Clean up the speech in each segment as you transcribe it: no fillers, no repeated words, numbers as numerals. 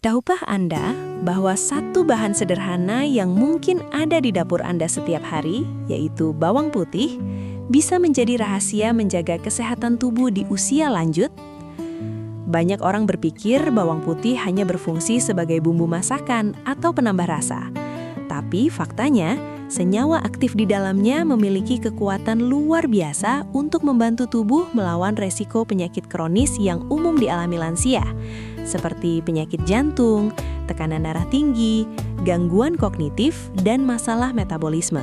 Tahukah Anda bahwa satu bahan sederhana yang mungkin ada di dapur Anda setiap hari, yaitu bawang putih, bisa menjadi rahasia menjaga kesehatan tubuh di usia lanjut? Banyak orang berpikir bawang putih hanya berfungsi sebagai bumbu masakan atau penambah rasa. Tapi faktanya, senyawa aktif di dalamnya memiliki kekuatan luar biasa untuk membantu tubuh melawan resiko penyakit kronis yang umum dialami lansia, seperti penyakit jantung, tekanan darah tinggi, gangguan kognitif, dan masalah metabolisme.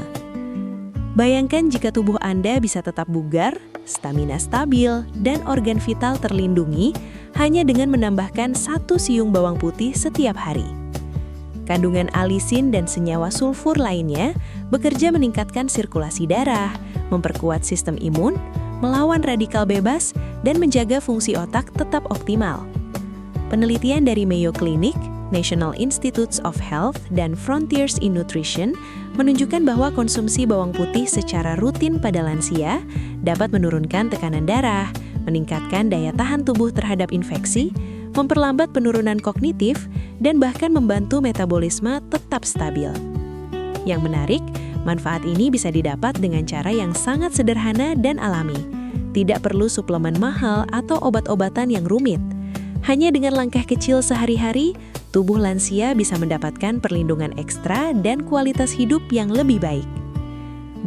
Bayangkan jika tubuh Anda bisa tetap bugar, stamina stabil, dan organ vital terlindungi hanya dengan menambahkan 1 siung bawang putih setiap hari. Kandungan alisin dan senyawa sulfur lainnya bekerja meningkatkan sirkulasi darah, memperkuat sistem imun, melawan radikal bebas, dan menjaga fungsi otak tetap optimal. Penelitian dari Mayo Clinic, National Institutes of Health, dan Frontiers in Nutrition menunjukkan bahwa konsumsi bawang putih secara rutin pada lansia dapat menurunkan tekanan darah, meningkatkan daya tahan tubuh terhadap infeksi, memperlambat penurunan kognitif, dan bahkan membantu metabolisme tetap stabil. Yang menarik, manfaat ini bisa didapat dengan cara yang sangat sederhana dan alami. Tidak perlu suplemen mahal atau obat-obatan yang rumit. Hanya dengan langkah kecil sehari-hari, tubuh lansia bisa mendapatkan perlindungan ekstra dan kualitas hidup yang lebih baik.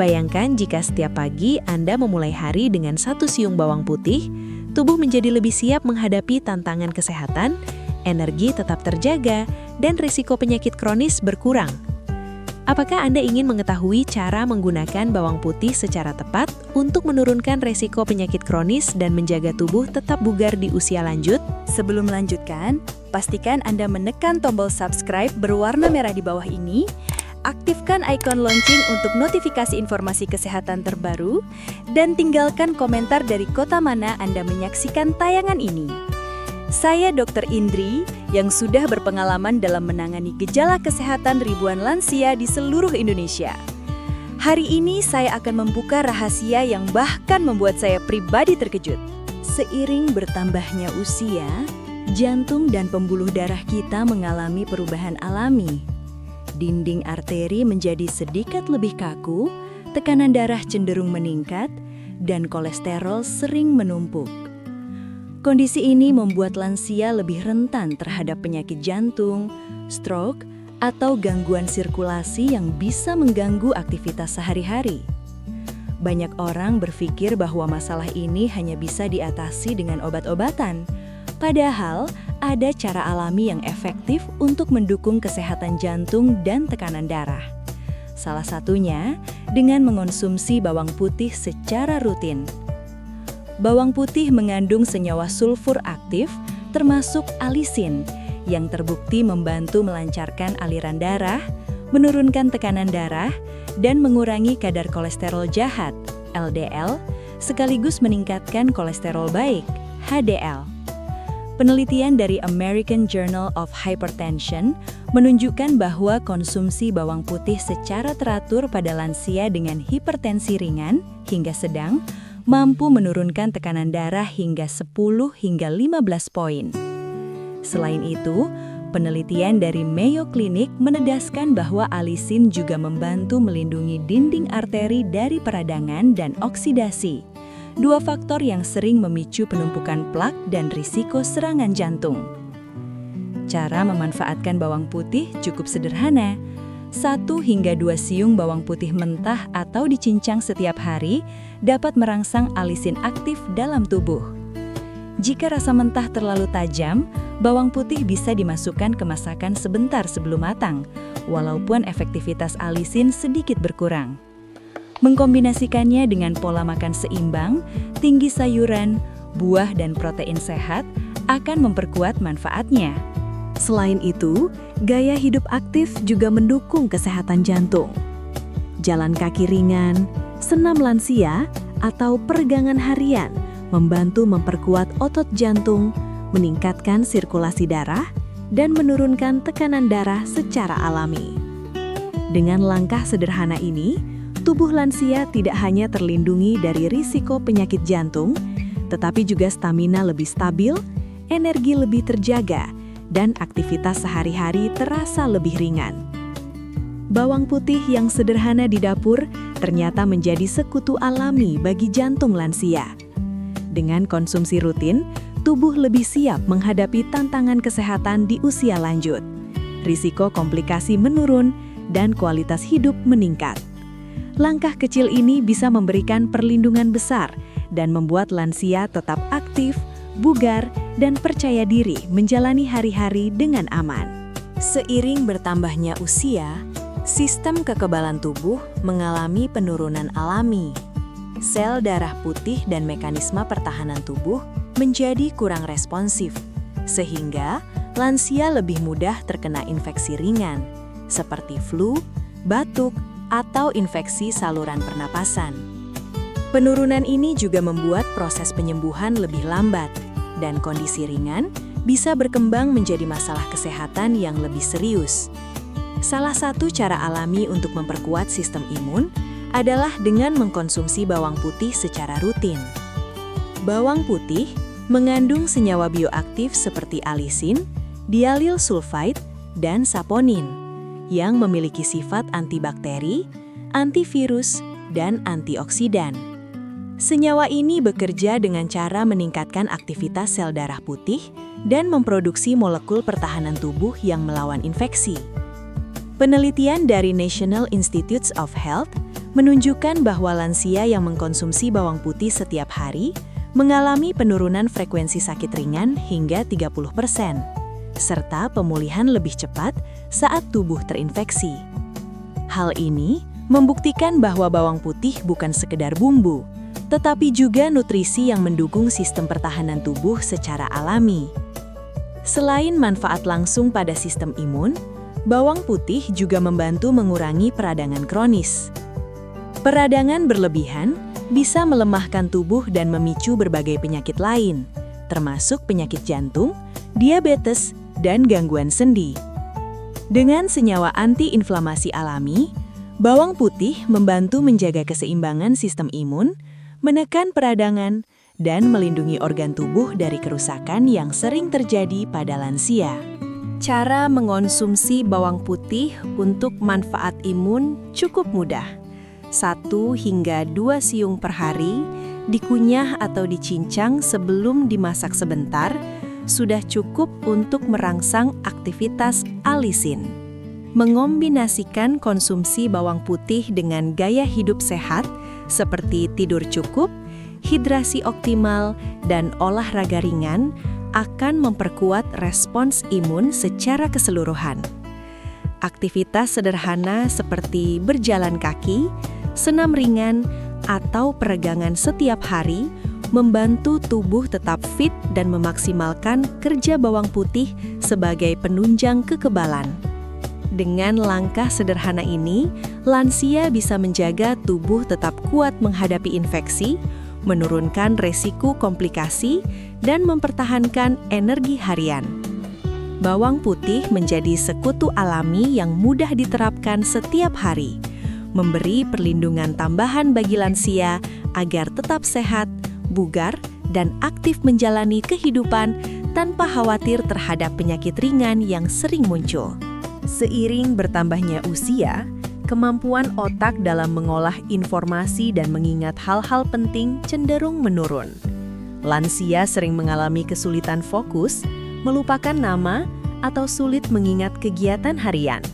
Bayangkan jika setiap pagi Anda memulai hari dengan 1 siung bawang putih, tubuh menjadi lebih siap menghadapi tantangan kesehatan, energi tetap terjaga, dan risiko penyakit kronis berkurang. Apakah Anda ingin mengetahui cara menggunakan bawang putih secara tepat untuk menurunkan risiko penyakit kronis dan menjaga tubuh tetap bugar di usia lanjut? Sebelum melanjutkan, pastikan Anda menekan tombol subscribe berwarna merah di bawah ini, aktifkan ikon lonceng untuk notifikasi informasi kesehatan terbaru, dan tinggalkan komentar dari kota mana Anda menyaksikan tayangan ini. Saya Dr. Indri, yang sudah berpengalaman dalam menangani gejala kesehatan ribuan lansia di seluruh Indonesia. Hari ini saya akan membuka rahasia yang bahkan membuat saya pribadi terkejut. Seiring bertambahnya usia, jantung dan pembuluh darah kita mengalami perubahan alami. Dinding arteri menjadi sedikit lebih kaku, tekanan darah cenderung meningkat, dan kolesterol sering menumpuk. Kondisi ini membuat lansia lebih rentan terhadap penyakit jantung, stroke, atau gangguan sirkulasi yang bisa mengganggu aktivitas sehari-hari. Banyak orang berpikir bahwa masalah ini hanya bisa diatasi dengan obat-obatan, padahal ada cara alami yang efektif untuk mendukung kesehatan jantung dan tekanan darah. Salah satunya dengan mengonsumsi bawang putih secara rutin. Bawang putih mengandung senyawa sulfur aktif, termasuk alisin, yang terbukti membantu melancarkan aliran darah, menurunkan tekanan darah, dan mengurangi kadar kolesterol jahat, LDL, sekaligus meningkatkan kolesterol baik, HDL. Penelitian dari American Journal of Hypertension menunjukkan bahwa konsumsi bawang putih secara teratur pada lansia dengan hipertensi ringan hingga sedang mampu menurunkan tekanan darah hingga 10 hingga 15 poin. Selain itu, penelitian dari Mayo Clinic menedaskan bahwa alisin juga membantu melindungi dinding arteri dari peradangan dan oksidasi, 2 faktor yang sering memicu penumpukan plak dan risiko serangan jantung. Cara memanfaatkan bawang putih cukup sederhana. 1 hingga 2 siung bawang putih mentah atau dicincang setiap hari dapat merangsang alisin aktif dalam tubuh. Jika rasa mentah terlalu tajam, bawang putih bisa dimasukkan ke masakan sebentar sebelum matang, walaupun efektivitas alisin sedikit berkurang. Mengkombinasikannya dengan pola makan seimbang, tinggi sayuran, buah, dan protein sehat akan memperkuat manfaatnya. Selain itu, gaya hidup aktif juga mendukung kesehatan jantung. Jalan kaki ringan, senam lansia, atau peregangan harian membantu memperkuat otot jantung, meningkatkan sirkulasi darah, dan menurunkan tekanan darah secara alami. Dengan langkah sederhana ini, tubuh lansia tidak hanya terlindungi dari risiko penyakit jantung, tetapi juga stamina lebih stabil, energi lebih terjaga, dan aktivitas sehari-hari terasa lebih ringan. Bawang putih yang sederhana di dapur ternyata menjadi sekutu alami bagi jantung lansia. Dengan konsumsi rutin, tubuh lebih siap menghadapi tantangan kesehatan di usia lanjut. Risiko komplikasi menurun dan kualitas hidup meningkat. Langkah kecil ini bisa memberikan perlindungan besar dan membuat lansia tetap aktif, bugar, dan percaya diri menjalani hari-hari dengan aman. Seiring bertambahnya usia, sistem kekebalan tubuh mengalami penurunan alami. Sel darah putih dan mekanisme pertahanan tubuh menjadi kurang responsif, sehingga lansia lebih mudah terkena infeksi ringan, seperti flu, batuk, atau infeksi saluran pernapasan. Penurunan ini juga membuat proses penyembuhan lebih lambat, dan kondisi ringan bisa berkembang menjadi masalah kesehatan yang lebih serius. Salah satu cara alami untuk memperkuat sistem imun adalah dengan mengkonsumsi bawang putih secara rutin. Bawang putih mengandung senyawa bioaktif seperti alisin, dialil sulfide, dan saponin yang memiliki sifat antibakteri, antivirus, dan antioksidan. Senyawa ini bekerja dengan cara meningkatkan aktivitas sel darah putih dan memproduksi molekul pertahanan tubuh yang melawan infeksi. Penelitian dari National Institutes of Health menunjukkan bahwa lansia yang mengkonsumsi bawang putih setiap hari mengalami penurunan frekuensi sakit ringan hingga 30%, serta pemulihan lebih cepat saat tubuh terinfeksi. Hal ini membuktikan bahwa bawang putih bukan sekedar bumbu, tetapi juga nutrisi yang mendukung sistem pertahanan tubuh secara alami. Selain manfaat langsung pada sistem imun, bawang putih juga membantu mengurangi peradangan kronis. Peradangan berlebihan bisa melemahkan tubuh dan memicu berbagai penyakit lain, termasuk penyakit jantung, diabetes, dan gangguan sendi. Dengan senyawa anti-inflamasi alami, bawang putih membantu menjaga keseimbangan sistem imun, menekan peradangan, dan melindungi organ tubuh dari kerusakan yang sering terjadi pada lansia. Cara mengonsumsi bawang putih untuk manfaat imun cukup mudah. 1 hingga 2 siung per hari, dikunyah atau dicincang sebelum dimasak sebentar, sudah cukup untuk merangsang aktivitas alisin. Mengombinasikan konsumsi bawang putih dengan gaya hidup sehat, seperti tidur cukup, hidrasi optimal, dan olahraga ringan akan memperkuat respons imun secara keseluruhan. Aktivitas sederhana seperti berjalan kaki, senam ringan, atau peregangan setiap hari membantu tubuh tetap fit dan memaksimalkan kerja bawang putih sebagai penunjang kekebalan. Dengan langkah sederhana ini, lansia bisa menjaga tubuh tetap kuat menghadapi infeksi, menurunkan resiko komplikasi, dan mempertahankan energi harian. Bawang putih menjadi sekutu alami yang mudah diterapkan setiap hari, memberi perlindungan tambahan bagi lansia agar tetap sehat, bugar, dan aktif menjalani kehidupan tanpa khawatir terhadap penyakit ringan yang sering muncul. Seiring bertambahnya usia, kemampuan otak dalam mengolah informasi dan mengingat hal-hal penting cenderung menurun. Lansia sering mengalami kesulitan fokus, melupakan nama, atau sulit mengingat kegiatan harian.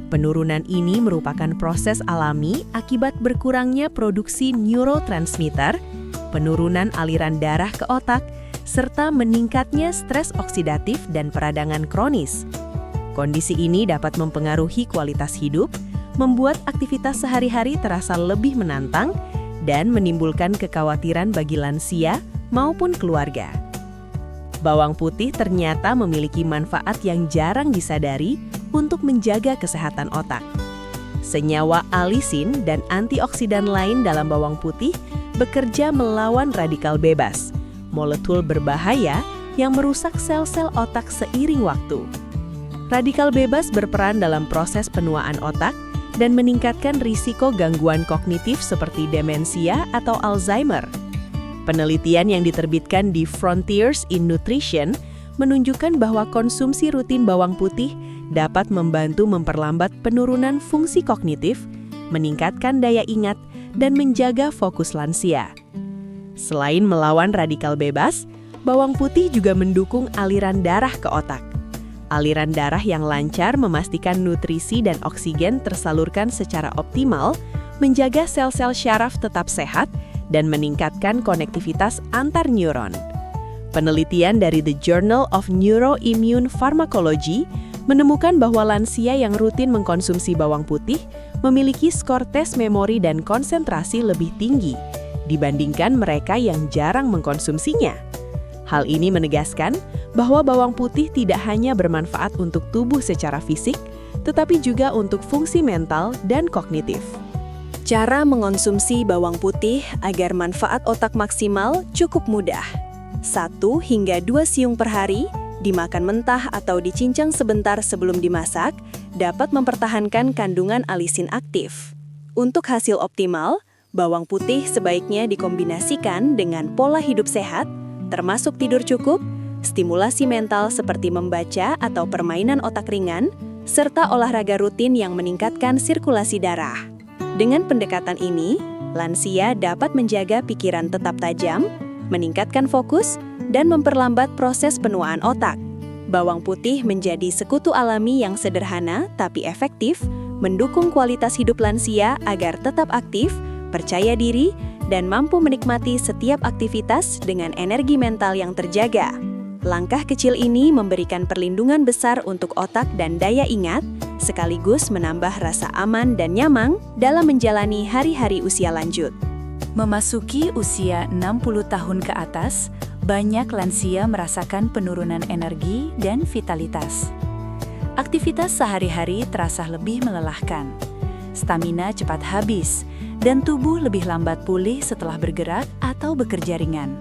Penurunan ini merupakan proses alami akibat berkurangnya produksi neurotransmitter, penurunan aliran darah ke otak, serta meningkatnya stres oksidatif dan peradangan kronis. Kondisi ini dapat mempengaruhi kualitas hidup, membuat aktivitas sehari-hari terasa lebih menantang, dan menimbulkan kekhawatiran bagi lansia maupun keluarga. Bawang putih ternyata memiliki manfaat yang jarang disadari untuk menjaga kesehatan otak. Senyawa alisin dan antioksidan lain dalam bawang putih bekerja melawan radikal bebas, molekul berbahaya yang merusak sel-sel otak seiring waktu. Radikal bebas berperan dalam proses penuaan otak dan meningkatkan risiko gangguan kognitif seperti demensia atau Alzheimer. Penelitian yang diterbitkan di Frontiers in Nutrition menunjukkan bahwa konsumsi rutin bawang putih dapat membantu memperlambat penurunan fungsi kognitif, meningkatkan daya ingat, dan menjaga fokus lansia. Selain melawan radikal bebas, bawang putih juga mendukung aliran darah ke otak. Aliran darah yang lancar memastikan nutrisi dan oksigen tersalurkan secara optimal, menjaga sel-sel syaraf tetap sehat, dan meningkatkan konektivitas antar neuron. Penelitian dari The Journal of Neuroimmune Pharmacology menemukan bahwa lansia yang rutin mengkonsumsi bawang putih memiliki skor tes memori dan konsentrasi lebih tinggi dibandingkan mereka yang jarang mengkonsumsinya. Hal ini menegaskan bahwa bawang putih tidak hanya bermanfaat untuk tubuh secara fisik, tetapi juga untuk fungsi mental dan kognitif. Cara mengonsumsi bawang putih agar manfaat otak maksimal cukup mudah. 1 hingga 2 siung per hari, dimakan mentah atau dicincang sebentar sebelum dimasak, dapat mempertahankan kandungan alisin aktif. Untuk hasil optimal, bawang putih sebaiknya dikombinasikan dengan pola hidup sehat, termasuk tidur cukup, stimulasi mental seperti membaca atau permainan otak ringan, serta olahraga rutin yang meningkatkan sirkulasi darah. Dengan pendekatan ini, lansia dapat menjaga pikiran tetap tajam, meningkatkan fokus, dan memperlambat proses penuaan otak. Bawang putih menjadi sekutu alami yang sederhana tapi efektif, mendukung kualitas hidup lansia agar tetap aktif, percaya diri, dan mampu menikmati setiap aktivitas dengan energi mental yang terjaga. Langkah kecil ini memberikan perlindungan besar untuk otak dan daya ingat, sekaligus menambah rasa aman dan nyaman dalam menjalani hari-hari usia lanjut. Memasuki usia 60 tahun ke atas, banyak lansia merasakan penurunan energi dan vitalitas. Aktivitas sehari-hari terasa lebih melelahkan. Stamina cepat habis, dan tubuh lebih lambat pulih setelah bergerak atau bekerja ringan.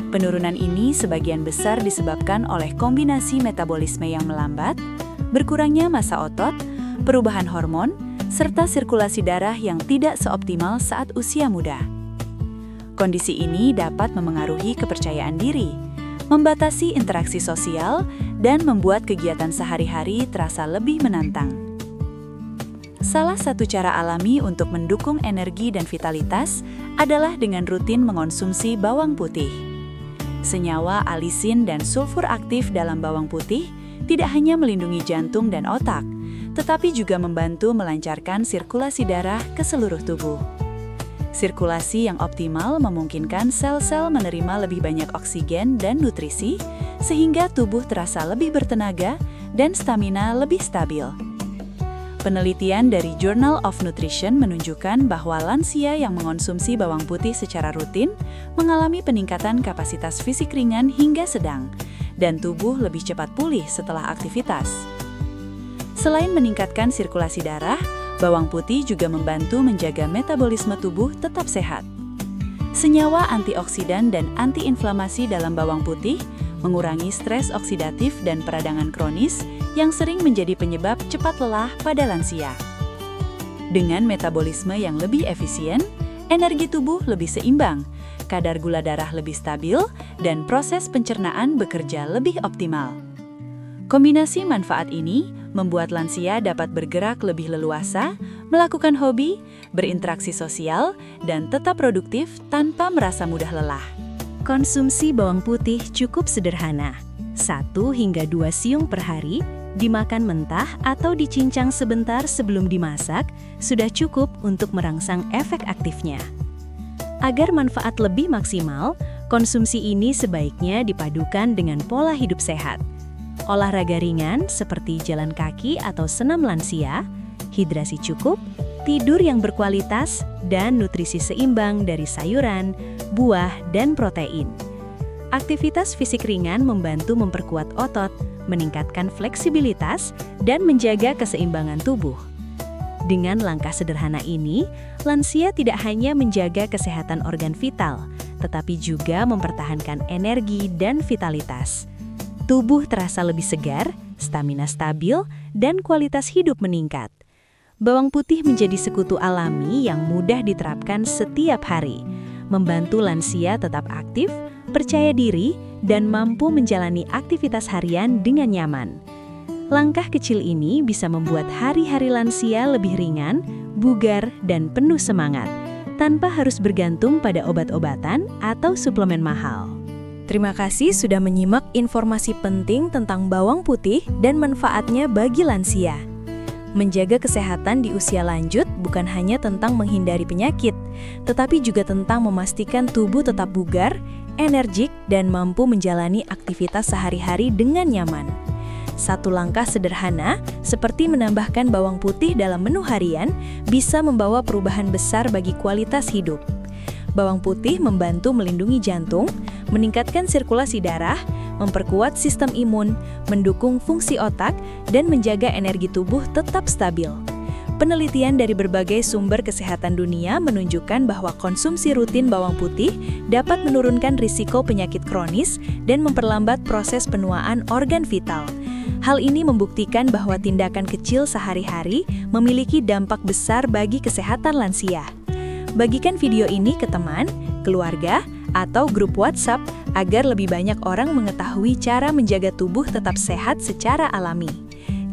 Penurunan ini sebagian besar disebabkan oleh kombinasi metabolisme yang melambat, berkurangnya massa otot, perubahan hormon, serta sirkulasi darah yang tidak seoptimal saat usia muda. Kondisi ini dapat memengaruhi kepercayaan diri, membatasi interaksi sosial, dan membuat kegiatan sehari-hari terasa lebih menantang. Salah satu cara alami untuk mendukung energi dan vitalitas adalah dengan rutin mengonsumsi bawang putih. Senyawa alisin dan sulfur aktif dalam bawang putih tidak hanya melindungi jantung dan otak, tetapi juga membantu melancarkan sirkulasi darah ke seluruh tubuh. Sirkulasi yang optimal memungkinkan sel-sel menerima lebih banyak oksigen dan nutrisi, sehingga tubuh terasa lebih bertenaga dan stamina lebih stabil. Penelitian dari Journal of Nutrition menunjukkan bahwa lansia yang mengonsumsi bawang putih secara rutin mengalami peningkatan kapasitas fisik ringan hingga sedang, dan tubuh lebih cepat pulih setelah aktivitas. Selain meningkatkan sirkulasi darah, bawang putih juga membantu menjaga metabolisme tubuh tetap sehat. Senyawa antioksidan dan antiinflamasi dalam bawang putih mengurangi stres oksidatif dan peradangan kronis yang sering menjadi penyebab cepat lelah pada lansia. Dengan metabolisme yang lebih efisien, energi tubuh lebih seimbang, kadar gula darah lebih stabil, dan proses pencernaan bekerja lebih optimal. Kombinasi manfaat ini membuat lansia dapat bergerak lebih leluasa, melakukan hobi, berinteraksi sosial, dan tetap produktif tanpa merasa mudah lelah. Konsumsi bawang putih cukup sederhana, 1 hingga 2 siung per hari, dimakan mentah atau dicincang sebentar sebelum dimasak, sudah cukup untuk merangsang efek aktifnya. Agar manfaat lebih maksimal, konsumsi ini sebaiknya dipadukan dengan pola hidup sehat. Olahraga ringan seperti jalan kaki atau senam lansia, hidrasi cukup, tidur yang berkualitas, dan nutrisi seimbang dari sayuran, buah, dan protein. Aktivitas fisik ringan membantu memperkuat otot, meningkatkan fleksibilitas, dan menjaga keseimbangan tubuh. Dengan langkah sederhana ini, lansia tidak hanya menjaga kesehatan organ vital, tetapi juga mempertahankan energi dan vitalitas. Tubuh terasa lebih segar, stamina stabil, dan kualitas hidup meningkat. Bawang putih menjadi sekutu alami yang mudah diterapkan setiap hari, membantu lansia tetap aktif, percaya diri, dan mampu menjalani aktivitas harian dengan nyaman. Langkah kecil ini bisa membuat hari-hari lansia lebih ringan, bugar, dan penuh semangat, tanpa harus bergantung pada obat-obatan atau suplemen mahal. Terima kasih sudah menyimak informasi penting tentang bawang putih dan manfaatnya bagi lansia. Menjaga kesehatan di usia lanjut bukan hanya tentang menghindari penyakit, tetapi juga tentang memastikan tubuh tetap bugar, energik, dan mampu menjalani aktivitas sehari-hari dengan nyaman. Satu langkah sederhana, seperti menambahkan bawang putih dalam menu harian, bisa membawa perubahan besar bagi kualitas hidup. Bawang putih membantu melindungi jantung, meningkatkan sirkulasi darah, memperkuat sistem imun, mendukung fungsi otak, dan menjaga energi tubuh tetap stabil. Penelitian dari berbagai sumber kesehatan dunia menunjukkan bahwa konsumsi rutin bawang putih dapat menurunkan risiko penyakit kronis dan memperlambat proses penuaan organ vital. Hal ini membuktikan bahwa tindakan kecil sehari-hari memiliki dampak besar bagi kesehatan lansia. Bagikan video ini ke teman, keluarga, atau grup WhatsApp agar lebih banyak orang mengetahui cara menjaga tubuh tetap sehat secara alami.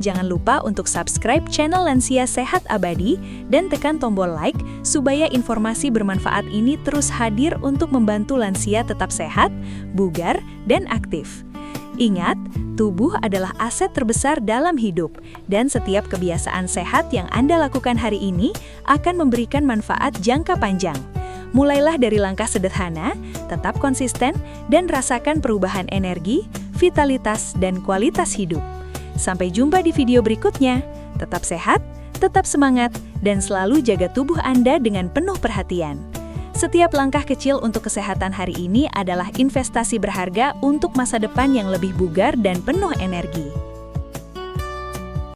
Jangan lupa untuk subscribe channel Lansia Sehat Abadi dan tekan tombol like supaya informasi bermanfaat ini terus hadir untuk membantu lansia tetap sehat, bugar, dan aktif. Ingat, tubuh adalah aset terbesar dalam hidup, dan setiap kebiasaan sehat yang Anda lakukan hari ini akan memberikan manfaat jangka panjang. Mulailah dari langkah sederhana, tetap konsisten, dan rasakan perubahan energi, vitalitas, dan kualitas hidup. Sampai jumpa di video berikutnya. Tetap sehat, tetap semangat, dan selalu jaga tubuh Anda dengan penuh perhatian. Setiap langkah kecil untuk kesehatan hari ini adalah investasi berharga untuk masa depan yang lebih bugar dan penuh energi.